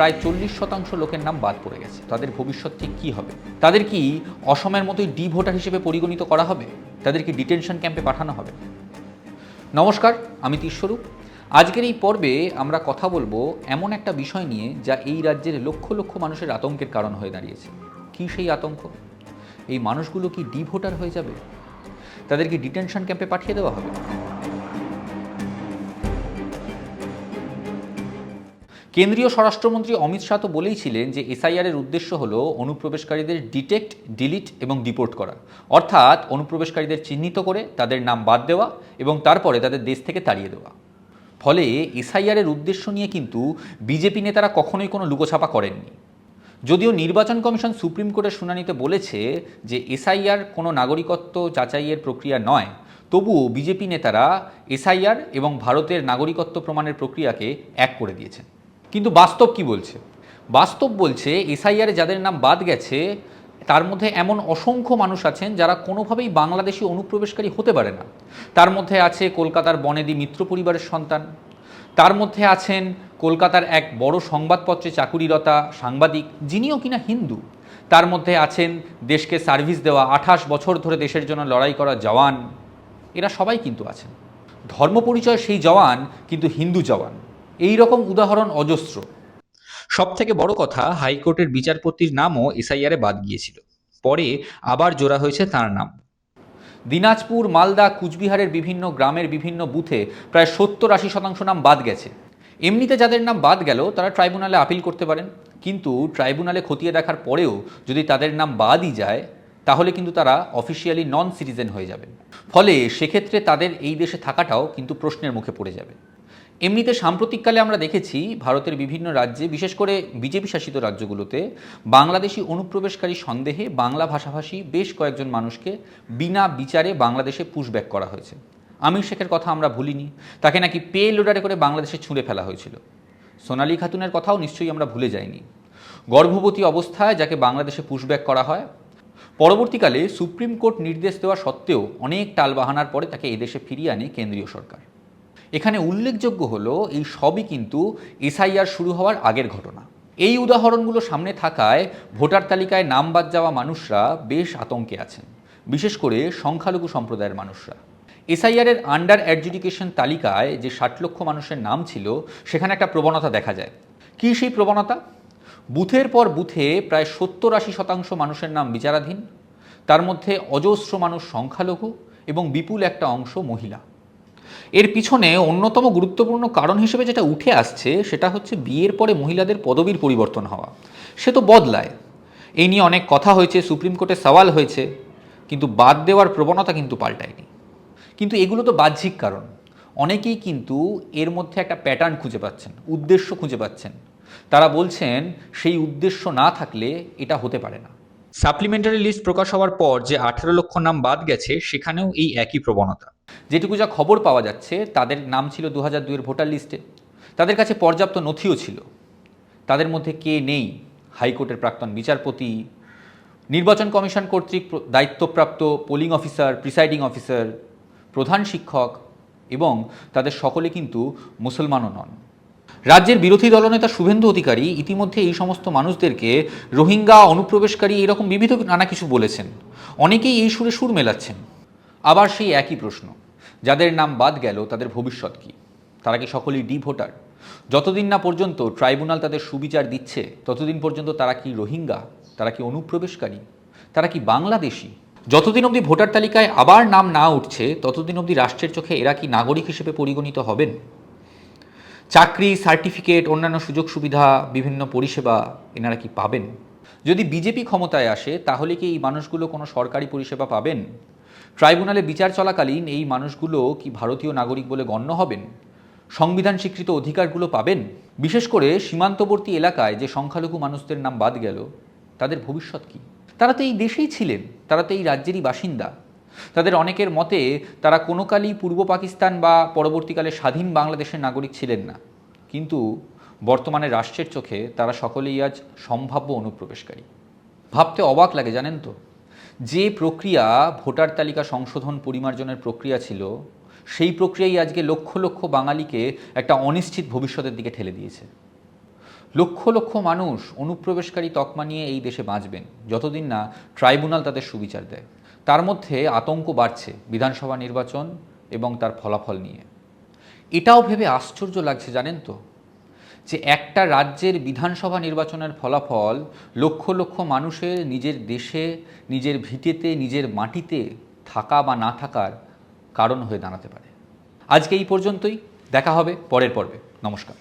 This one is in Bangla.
প্রায় 40% লোকের নাম বাদ পড়ে গেছে। তাদের ভবিষ্যৎ ঠিক কী হবে? তাদের কি অসমের মতোই ডি ভোটার হিসেবে পরিগণিত করা হবে? তাদের কি ডিটেনশন ক্যাম্পে পাঠানো হবে? নমস্কার, আমি তিশ্বরূপ। আজকের এই পর্বে আমরা কথা বলবো এমন একটা বিষয় নিয়ে যা এই রাজ্যের লক্ষ লক্ষ মানুষের আতঙ্কের কারণ হয়ে দাঁড়িয়েছে। কী সেই আতঙ্ক? এই মানুষগুলো কি ডি ভোটার হয়ে যাবে? তাদের কি ডিটেনশন ক্যাম্পে পাঠিয়ে দেওয়া হবে? কেন্দ্রীয় স্বরাষ্ট্রমন্ত্রী অমিত শাহ তো বলেইছিলেন যে এসআইআরের উদ্দেশ্য হলো অনুপ্রবেশকারীদের ডিটেক্ট, ডিলিট এবং ডিপোর্ট করা, অর্থাৎ অনুপ্রবেশকারীদের চিহ্নিত করে তাদের নাম বাদ দেওয়া এবং তারপরে তাদের দেশ থেকে তাড়িয়ে দেওয়া। ফলে এসআইআরের উদ্দেশ্য নিয়ে কিন্তু বিজেপি নেতারা কখনোই কোনো লুকোছাপা করেননি। যদিও নির্বাচন কমিশন সুপ্রিম কোর্টের শুনানিতে বলেছে যে এসআইআর কোনো নাগরিকত্ব যাচাইয়ের প্রক্রিয়া নয়, তবুও বিজেপি নেতারা এসআইআর এবং ভারতের নাগরিকত্ব প্রমাণের প্রক্রিয়াকে এক করে দিয়েছেন। কিন্তু বাস্তব কি বলছে? বাস্তব বলছে এসআইআরে যাদের নাম বাদ গেছে তার মধ্যে এমন অসংখ্য মানুষ আছেন যারা কোনোভাবেই বাংলাদেশি অনুপ্রবেশকারী হতে পারে না। তার মধ্যে আছে কলকাতার বনেদি মিত্র পরিবারের সন্তান, তার মধ্যে আছেন কলকাতার এক বড় সংবাদপত্রে চাকুরিরতা সাংবাদিক যিনিও কিনা হিন্দু, তার মধ্যে আছেন দেশকে সার্ভিস দেওয়া 28 বছর ধরে দেশের জন্য লড়াই করা জওয়ান। এরা সবাই কিন্তু আছেন। ধর্ম পরিচয় সেই জওয়ান কিন্তু হিন্দু জওয়ান। এই রকম উদাহরণ অজস্র। সবথেকে বড় কথা, হাইকোর্টের বিচারপতির নামও এসআইআরে বাদ গিয়েছিল, পরে আবার জোড়া হয়েছে তার নাম। দিনাজপুর, মালদা, কুচবিহারের বিভিন্ন গ্রামের বিভিন্ন বুথে প্রায় 70-80% নাম বাদ গেছে। এমনিতে যাদের নাম বাদ গেল তারা ট্রাইব্যুনালে আপিল করতে পারেন, কিন্তু ট্রাইব্যুনালে খতিয়ে দেখার পরেও যদি তাদের নাম বাদই যায় তাহলে কিন্তু তারা অফিসিয়ালি নন সিটিজেন হয়ে যাবেন। ফলে সেক্ষেত্রে তাদের এই দেশে থাকাটাও কিন্তু প্রশ্নের মুখে পড়ে যাবে। এমনিতে সাম্প্রতিককালে আমরা দেখেছি ভারতের বিভিন্ন রাজ্যে, বিশেষ করে বিজেপি শাসিত রাজ্যগুলোতে বাংলাদেশি অনুপ্রবেশকারী সন্দেহে বাংলা ভাষাভাষী বেশ কয়েকজন মানুষকে বিনা বিচারে বাংলাদেশে পুশব্যাক করা হয়েছে। আমির শেখের কথা আমরা ভুলিনি, তাকে নাকি পে লোডারে করে বাংলাদেশে ছুঁড়ে ফেলা হয়েছিল। সোনালী খাতুনের কথাও নিশ্চয়ই আমরা ভুলে যাইনি, গর্ভবতী অবস্থায় যাকে বাংলাদেশে পুশব্যাক করা হয়। পরবর্তীকালে সুপ্রিম কোর্ট নির্দেশ দেওয়া সত্ত্বেও অনেক টালবাহানার পরে তাকে এদেশে ফিরিয়ে আনে কেন্দ্রীয় সরকার। এখানে উল্লেখযোগ্য হলো এই সবই কিন্তু এসআইআর শুরু হওয়ার আগের ঘটনা। এই উদাহরণগুলো সামনে থাকায় ভোটার তালিকায় নাম বাদ যাওয়া মানুষরা বেশ আতঙ্কে আছেন, বিশেষ করে সংখ্যালঘু সম্প্রদায়ের মানুষরা। এসআইআরের আন্ডার অ্যাডজুডিকেশন তালিকায় যে 60 লক্ষ মানুষের নাম ছিল সেখানে একটা প্রবণতা দেখা যায়। কী সেই প্রবণতা? বুথের পর বুথে প্রায় 70-80% মানুষের নাম বিচারাধীন, তার মধ্যে অজস্র মানুষ সংখ্যালঘু এবং বিপুল একটা অংশ মহিলা। এর পিছনে অন্যতম গুরুত্বপূর্ণ কারণ হিসেবে যেটা উঠে আসছে সেটা হচ্ছে বিয়ের পরে মহিলাদের পদবীর পরিবর্তন হওয়া। সে তো বদলায়, এই নিয়ে অনেক কথা হয়েছে, সুপ্রিম কোর্টে সওয়াল হয়েছে, কিন্তু বাদ দেওয়ার প্রবণতা কিন্তু পাল্টায়নি। কিন্তু এগুলো তো বাহ্যিক কারণ। অনেকেই কিন্তু এর মধ্যে একটা প্যাটার্ন খুঁজে পাচ্ছেন, উদ্দেশ্য খুঁজে পাচ্ছেন। তারা বলছেন সেই উদ্দেশ্য না থাকলে এটা হতে পারে না। সাপ্লিমেন্টারি লিস্ট প্রকাশ হওয়ার পর যে 18 লক্ষ নাম বাদ গেছে সেখানেও এই একই প্রবণতা। যেটুকু যা খবর পাওয়া যাচ্ছে তাদের নাম ছিল 2002-এর ভোটার লিস্টে, তাদের কাছে পর্যাপ্ত নথিও ছিল। তাদের মধ্যে কে নেই? হাইকোর্টের প্রাক্তন বিচারপতি, নির্বাচন কমিশন কর্তৃক দায়িত্বপ্রাপ্ত পোলিং অফিসার, প্রিসাইডিং অফিসার, প্রধান শিক্ষক, এবং তাদের সকলে কিন্তু মুসলমানও নন। রাজ্যের বিরোধী দলনেতা শুভেন্দু অধিকারী ইতিমধ্যে এই সমস্ত মানুষদেরকে রোহিঙ্গা, অনুপ্রবেশকারী এরকম বিবিধ নানা কিছু বলেছেন। অনেকেই এই সুরে সুর মেলাচ্ছেন। আবার সেই একই প্রশ্ন, যাদের নাম বাদ গেল তাদের ভবিষ্যৎ কী? তারা কি সকলেই ডি ভোটার? যতদিন না পর্যন্ত ট্রাইব্যুনাল তাদের সুবিচার দিচ্ছে ততদিন পর্যন্ত তারা কি রোহিঙ্গা? তারা কি অনুপ্রবেশকারী? তারা কি বাংলাদেশি? যতদিন অবধি ভোটার তালিকায় আবার নাম না উঠছে ততদিন অবধি রাষ্ট্রের চোখে এরা কি নাগরিক হিসেবে পরিগণিত হবেন? চাকরি, সার্টিফিকেট, অন্যান্য সুযোগ সুবিধা, বিভিন্ন পরিষেবা এনারা কি পাবেন? যদি বিজেপি ক্ষমতায় আসে তাহলে কি এই মানুষগুলো কোনো সরকারি পরিষেবা পাবেন? ট্রাইব্যুনালে বিচার চলাকালীন এই মানুষগুলো কি ভারতীয় নাগরিক বলে গণ্য হবেন? সংবিধান স্বীকৃত অধিকারগুলো পাবেন? বিশেষ করে সীমান্তবর্তী এলাকায় যে সংখ্যালঘু মানুষদের নাম বাদ গেল তাদের ভবিষ্যৎ কী? তারা তো এই দেশেই ছিলেন, তারা তো এই রাজ্যেরই বাসিন্দা। তাদের অনেকের মতে তারা কোনো কালই পূর্ব পাকিস্তান বা পরবর্তীকালে স্বাধীন বাংলাদেশের নাগরিক ছিলেন না, কিন্তু বর্তমানে রাষ্ট্রের চোখে তারা সকলেই আজ সম্ভাব্য অনুপ্রবেশকারী। ভাবতে অবাক লাগে জানেন তো, যে প্রক্রিয়া ভোটার তালিকা সংশোধন পরিমার্জনের প্রক্রিয়া ছিল সেই প্রক্রিয়াই আজকে লক্ষ লক্ষ বাঙালিকে একটা অনিশ্চিত ভবিষ্যতের দিকে ঠেলে দিয়েছে। লক্ষ লক্ষ মানুষ অনুপ্রবেশকারী তকমা নিয়ে এই দেশে বাঁচবেন যতদিন না ট্রাইব্যুনাল তাদের সুবিচার দেয়। তার মধ্যে আতঙ্ক বাড়ছে বিধানসভা নির্বাচন এবং তার ফলাফল নিয়ে। এটাও ভেবে আশ্চর্য লাগছে জানেন তো, যে একটা রাজ্যের বিধানসভা নির্বাচনের ফলাফল লক্ষ লক্ষ মানুষের নিজের দেশে, নিজের ভিটেতে, নিজের মাটিতে থাকা বা না থাকার কারণ হয়ে দাঁড়াতে পারে। আজকে এই পর্যন্তই, দেখা হবে পরের পর্বে। নমস্কার।